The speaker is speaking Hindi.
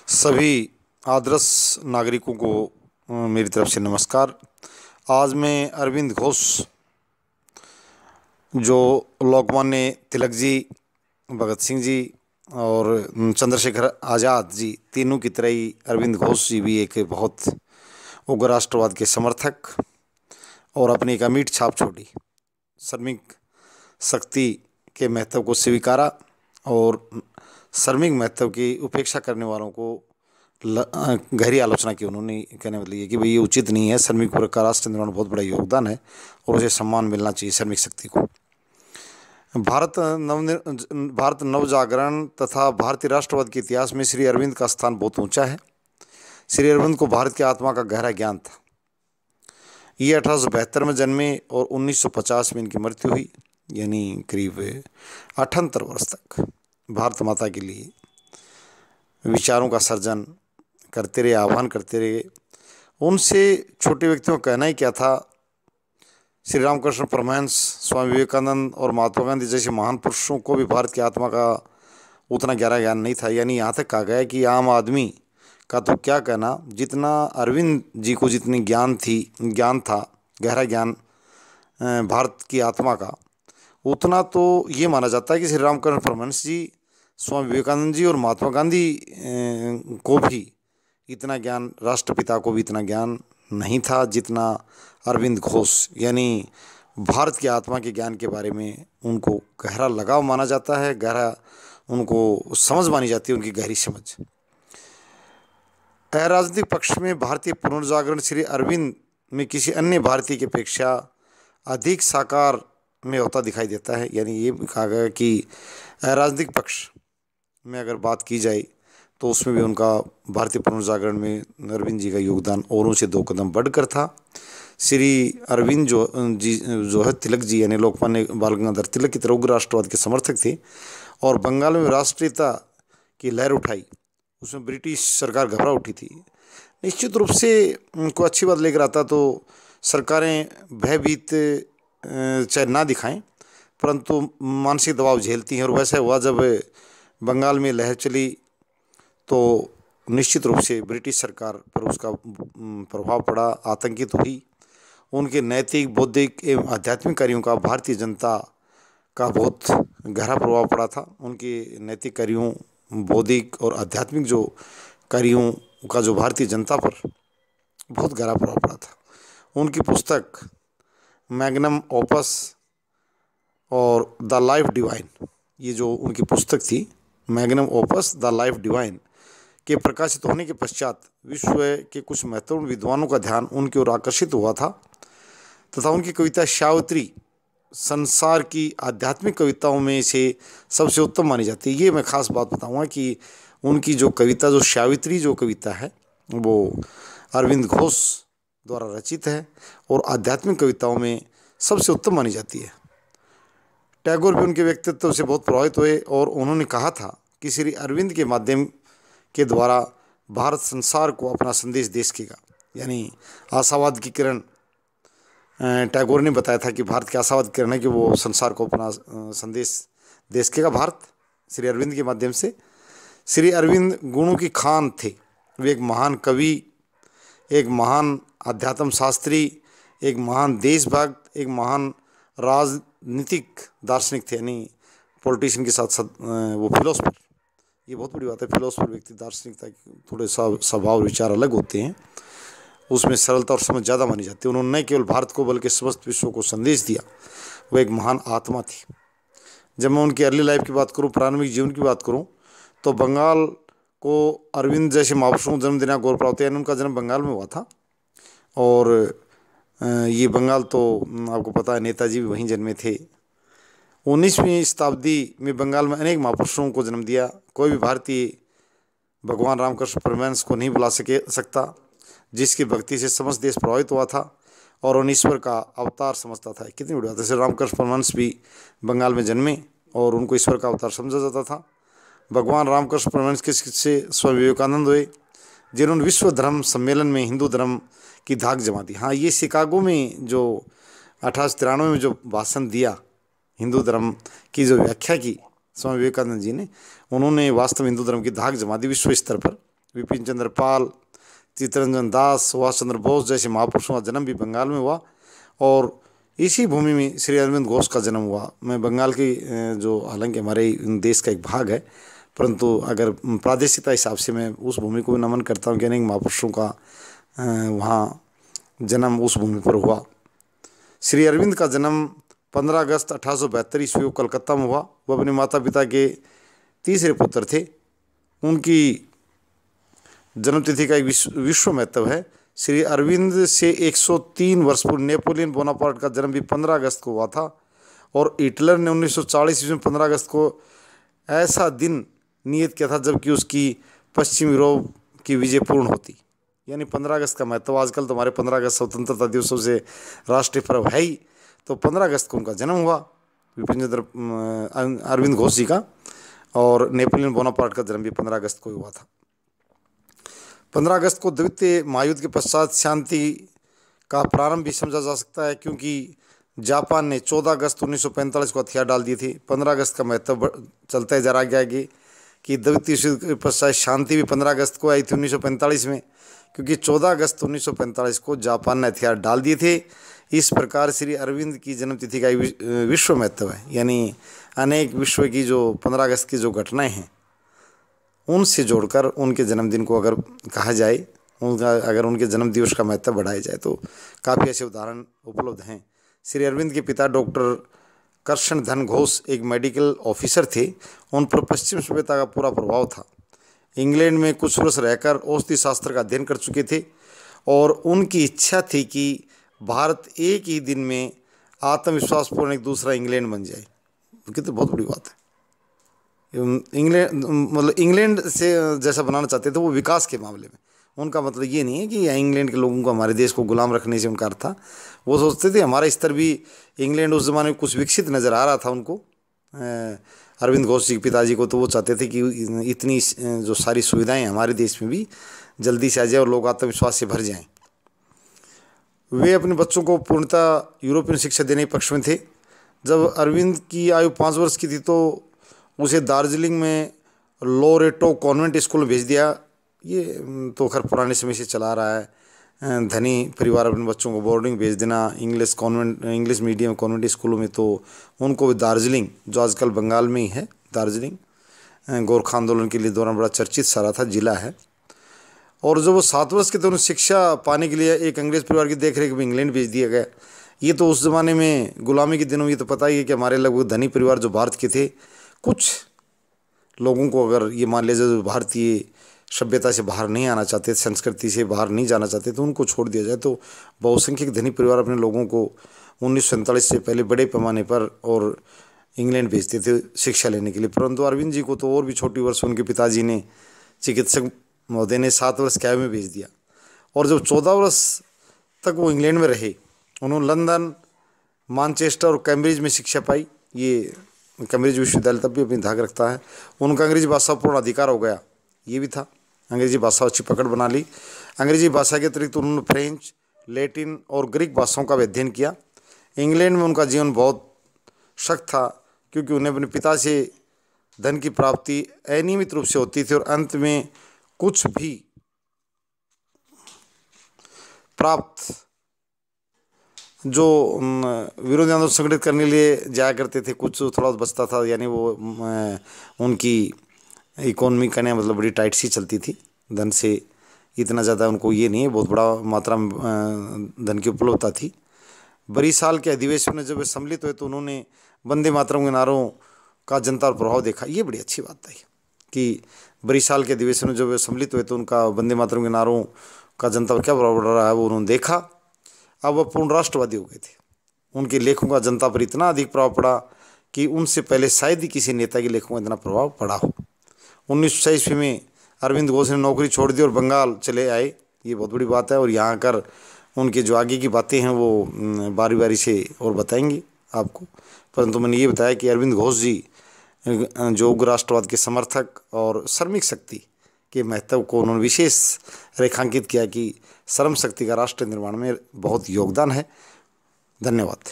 सभी आदर्श नागरिकों को मेरी तरफ से नमस्कार। आज मैं अरविंद घोष जो लोकमान्य तिलक जी, भगत सिंह जी और चंद्रशेखर आज़ाद जी तीनों की तरह ही अरविंद घोष जी भी एक बहुत उग्र राष्ट्रवाद के समर्थक और अपनी एक अमिट छाप छोड़ी। श्रमिक शक्ति के महत्व को स्वीकारा और श्रमिक महत्व की उपेक्षा करने वालों को गहरी आलोचना की। उन्होंने कहने मतलब ये कि भाई ये उचित नहीं है, श्रमिक वर्ग का राष्ट्र निर्माण में बहुत बड़ा योगदान है और उसे सम्मान मिलना चाहिए श्रमिक शक्ति को। भारत नवजागरण तथा भारतीय राष्ट्रवाद के इतिहास में श्री अरविंद का स्थान बहुत ऊंचा है। श्री अरविंद को भारत की आत्मा का गहरा ज्ञान था। ये 1872 में जन्मे और 1950 में इनकी मृत्यु हुई, यानी करीब 78 वर्ष तक भारत माता के लिए विचारों का सर्जन करते रहे, आह्वान करते रहे। उनसे छोटे व्यक्तियों का कहना ही क्या था। श्री रामकृष्ण परमहंस, स्वामी विवेकानंद और महात्मा गांधी जैसे महान पुरुषों को भी भारत की आत्मा का उतना गहरा ज्ञान नहीं था। यानी यहाँ तक कहा गया कि आम आदमी का तो क्या कहना, जितना अरविंद जी को जितनी ज्ञान था, गहरा ज्ञान भारत की आत्मा का, उतना तो ये माना जाता है कि श्री रामकृष्ण परमहंस जी, स्वामी विवेकानंद जी और महात्मा गांधी को भी इतना ज्ञान, राष्ट्रपिता को भी इतना ज्ञान नहीं था जितना अरविंद घोष, यानी भारत की आत्मा के ज्ञान के बारे में उनको गहरा लगाव माना जाता है, गहरा उनको समझ मानी जाती है, उनकी गहरी समझ। राजनीतिक पक्ष में भारतीय पुनर्जागरण श्री अरविंद में किसी अन्य भारतीय की अपेक्षा अधिक साकार में होता दिखाई देता है। यानी ये कहा गया कि राजनीतिक पक्ष में अगर बात की जाए तो उसमें भी उनका भारतीय पुनर्जागरण में अरविंद जी का योगदान औरों से 2 कदम बढ़कर था। श्री अरविंद जो है तिलक जी, यानी लोकमान्य बाल गंगाधर तिलक की तरह उग्र राष्ट्रवाद के समर्थक थे और बंगाल में राष्ट्रीयता की लहर उठाई। उसमें ब्रिटिश सरकार घबरा उठी थी। निश्चित रूप से उनको अच्छी बात लेकर आता तो सरकारें भयभीत चाहे ना दिखाएं, परंतु मानसिक दबाव झेलती हैं। और वैसा हुआ, जब बंगाल में लहर चली तो निश्चित रूप से ब्रिटिश सरकार पर उसका प्रभाव पड़ा, आतंकित हुई। उनके नैतिक, बौद्धिक एवं आध्यात्मिक कार्यों का भारतीय जनता का बहुत गहरा प्रभाव पड़ा था। उनके नैतिक कार्यों, बौद्धिक और आध्यात्मिक जो कार्यों का जो भारतीय जनता पर बहुत गहरा प्रभाव पड़ा था। उनकी पुस्तक मैग्नम ओपस और द लाइफ डिवाइन, ये जो उनकी पुस्तक थी magnum opus the life divine के प्रकाशित होने के पश्चात विश्व के कुछ महत्वपूर्ण विद्वानों का ध्यान उनकी ओर आकर्षित हुआ था तथा उनकी कविता सावित्री संसार की आध्यात्मिक कविताओं में से सबसे उत्तम मानी जाती है। ये मैं खास बात बताऊंगा कि उनकी जो कविता, जो सावित्री जो कविता है, वो अरविंद घोष द्वारा रचित है और आध्यात्मिक कविताओं में सबसे उत्तम मानी जाती है। टैगोर भी उनके व्यक्तित्व से बहुत प्रभावित हुए और उन्होंने कहा था कि श्री अरविंद के माध्यम के द्वारा भारत संसार को अपना संदेश दे सकेगा। यानी आशावाद की किरण, टैगोर ने बताया था कि भारत की आशावाद की किरण है कि वो संसार को अपना संदेश दे सकेगा भारत श्री अरविंद के माध्यम से। श्री अरविंद गुणों की खान थे। वे एक महान कवि, एक महान अध्यात्म शास्त्री, एक महान देशभक्त, एक महान राजनीतिक दार्शनिक थे। यानी पॉलिटिशियन के साथ साथ वो फिलोसफर, ये बहुत बड़ी बात है। फिलोसफर व्यक्ति दार्शनिकता के थोड़े स्वभाव विचार अलग होते हैं, उसमें सरलता और समझ ज़्यादा मानी जाती है। उन्होंने न केवल भारत को बल्कि समस्त विश्व को संदेश दिया। वो एक महान आत्मा थी। जब मैं उनकी अर्ली लाइफ की बात करूँ, प्रारंभिक जीवन की बात करूँ, तो बंगाल को अरविंद जैसे महापुरुषों को जन्म देना गौरव प्राप्त है। यानी उनका जन्म बंगाल में हुआ था और ये बंगाल तो आपको पता है, नेताजी भी वहीं जन्मे थे। 19वीं शताब्दी में बंगाल में अनेक महापुरुषों को जन्म दिया। कोई भी भारतीय भगवान रामकृष्ण परमहंस को नहीं बुला सकता, जिसकी भक्ति से समस्त देश प्रभावित हुआ था और उन ईश्वर का अवतार समझता था। कितनी बड़ी बात है। श्री रामकृष्ण परमहंस भी बंगाल में जन्मे और उनको ईश्वर का अवतार समझा जाता था। भगवान रामकृष्ण परमहंस के शिष्य स्वामी विवेकानंद हुए, जिन्होंने विश्व धर्म सम्मेलन में हिंदू धर्म की धाक जमा दी। हाँ, ये शिकागो में जो 1893 में जो भाषण दिया, हिंदू धर्म की जो व्याख्या की स्वामी विवेकानंद जी ने, उन्होंने वास्तव में हिंदू धर्म की धाक जमा दी विश्व स्तर पर। विपिन चंद्र पाल, चित्तरंजन दास, सुभाष चंद्र बोस जैसे महापुरुषों का जन्म भी बंगाल में हुआ और इसी भूमि में श्री अरविंद घोष का जन्म हुआ। मैं बंगाल की जो हालांकि हमारे देश का एक भाग है, परंतु अगर प्रादेशिकता हिसाब से मैं उस भूमि को भी नमन करता हूँ कि अनेक महापुरुषों का वहाँ जन्म उस भूमि पर हुआ। श्री अरविंद का जन्म 15 अगस्त 1872 ईस्वी को कलकत्ता में हुआ। वह अपने माता पिता के तीसरे पुत्र थे। उनकी जन्मतिथि का एक विश्व महत्व है। श्री अरविंद से 103 वर्ष पूर्व नेपोलियन बोनापार्ट का जन्म भी 15 अगस्त को हुआ था और हिटलर ने 1940 ईस्वी में 15 अगस्त को ऐसा दिन नियत किया था जबकि उसकी पश्चिम यूरोप की विजय पूर्ण होती। यानी 15 अगस्त का महत्व, आजकल तो हमारे 15 अगस्त स्वतंत्रता दिवसों से राष्ट्रीय पर्व है ही, तो 15 अगस्त को उनका जन्म हुआ विपिन चंद्र अरविंद घोष जी का, और नेपोलियन बोनापार्ट का जन्म भी 15 अगस्त को हुआ था। 15 अगस्त को द्वितीय महायुद्ध के पश्चात शांति का प्रारंभ भी समझा जा सकता है, क्योंकि जापान ने 14 अगस्त 1945 को हथियार डाल दिए थे। 15 अगस्त का महत्व चलता जा रहा है कि द्वितीय युद्ध के पश्चात शांति भी 15 अगस्त को आई थी 1945 में, क्योंकि 14 अगस्त 1945 को जापान ने हथियार डाल दिए थे। इस प्रकार श्री अरविंद की जन्मतिथि का विश्व महत्व है। यानी अनेक विश्व की जो 15 अगस्त की जो घटनाएं हैं उनसे जोड़कर उनके जन्मदिन को अगर कहा जाए, अगर उनके जन्म दिवस का महत्व बढ़ाया जाए तो काफ़ी ऐसे उदाहरण उपलब्ध हैं। श्री अरविंद के पिता डॉक्टर कृष्ण धन घोष एक मेडिकल ऑफिसर थे। उन पर पश्चिम सभ्यता का पूरा प्रभाव था। इंग्लैंड में कुछ वर्ष रहकर औषधि शास्त्र का अध्ययन कर चुके थे और उनकी इच्छा थी कि भारत एक ही दिन में आत्मविश्वासपूर्ण एक दूसरा इंग्लैंड बन जाए। कितनी बहुत बड़ी बात है। इंग्लैंड मतलब इंग्लैंड से जैसा बनाना चाहते थे वो विकास के मामले में। उनका मतलब ये नहीं है कि इंग्लैंड के लोगों को हमारे देश को गुलाम रखने से उनका अर्थ था। वो सोचते थे हमारा स्तर भी इंग्लैंड उस ज़माने में कुछ विकसित नज़र आ रहा था उनको, अरविंद घोष जी के पिताजी को। तो वो चाहते थे कि इतनी जो सारी सुविधाएं हमारे देश में भी जल्दी से आ जाए और लोग आत्मविश्वास से भर जाएं। वे अपने बच्चों को पूर्णतः यूरोपियन शिक्षा देने के पक्ष में थे। जब अरविंद की आयु 5 वर्ष की थी तो उसे दार्जिलिंग में लोरेटो कॉन्वेंट स्कूल में भेज दिया। ये तो खैर पुराने समय से चला रहा है। धनी परिवार अपने बच्चों को बोर्डिंग भेज देना इंग्लिश मीडियम कॉन्वेंट स्कूलों में, तो उनको दार्जिलिंग, जो आजकल बंगाल में ही है, दार्जिलिंग गोरखा आंदोलन के लिए दौरान बड़ा चर्चित सारा था, जिला है। और जब वो 7 वर्ष के थे उन्हें शिक्षा पाने के लिए एक अंग्रेज़ परिवार की देखरेख में इंग्लैंड भेज दिया गया। ये तो उस ज़माने में गुलामी के दिनों, ये तो पता ही है कि हमारे लगभग धनी परिवार जो भारत के थे, कुछ लोगों को अगर ये मान लीजिए जो भारतीय सभ्यता से बाहर नहीं आना चाहते, संस्कृति से बाहर नहीं जाना चाहते, तो उनको छोड़ दिया जाए। तो बहुसंख्यक धनी परिवार अपने लोगों को 1947 से पहले बड़े पैमाने पर और इंग्लैंड भेजते थे शिक्षा लेने के लिए। परंतु अरविंद जी को तो और भी छोटी वर्ष उनके पिताजी ने, चिकित्सक महोदय ने 7 वर्ष की आयु में भेज दिया। और जब 14 वर्ष तक वो इंग्लैंड में रहे, उन्होंने लंदन, मानचेस्टर और कैम्ब्रिज में शिक्षा पाई। ये कैम्ब्रिज विश्वविद्यालय तब भी अपनी धाक रखता है। उनका अंग्रेजी भाषा पूर्ण अधिकार हो गया, ये भी था। अंग्रेजी भाषा अच्छी पकड़ बना ली। अंग्रेजी भाषा के अतिरिक्त उन्होंने फ्रेंच, लैटिन और ग्रीक भाषाओं का भी अध्ययन किया। इंग्लैंड में उनका जीवन बहुत सख्त था, क्योंकि उन्हें अपने पिता से धन की प्राप्ति अनियमित रूप से होती थी और अंत में कुछ भी प्राप्त जो विरोधी आंदोलन संगठित करने के लिए जाया करते थे, कुछ थोड़ा बचता था। यानी वो उनकी इकोनॉमी कहने मतलब बड़ी टाइट सी चलती थी, धन से इतना ज़्यादा उनको ये नहीं है, बहुत बड़ा मात्रा में धन की उपलब्धता थी। बरिसाल के अधिवेशन में जब वे सम्मिलित हुए तो उन्होंने वंदे मातरम के नारों का जनता पर प्रभाव देखा। ये बड़ी अच्छी बात है कि बरिसाल के अधिवेशन में जब वे सम्मिलित हुए तो उनका वंदे मातरम के नारों का जनता पर क्या प्रभाव पड़ रहा है वो उन्होंने देखा। अब वह पूर्ण राष्ट्रवादी हो गए थे। उनके लेखों का जनता पर इतना अधिक प्रभाव पड़ा कि उनसे पहले शायद ही किसी नेता के लेखों का इतना प्रभाव पड़ा हो। 1906 ईस्वी में अरविंद घोष ने नौकरी छोड़ दी और बंगाल चले आए। ये बहुत बड़ी बात है। और यहाँ आकर उनके जो आगे की बातें हैं वो बारी बारी से और बताएंगे आपको। परंतु मैंने ये बताया कि अरविंद घोष जी जो उग्र राष्ट्रवाद के समर्थक और श्रमिक शक्ति के महत्व को उन्होंने विशेष रेखांकित किया कि श्रम शक्ति का राष्ट्र निर्माण में बहुत योगदान है। धन्यवाद।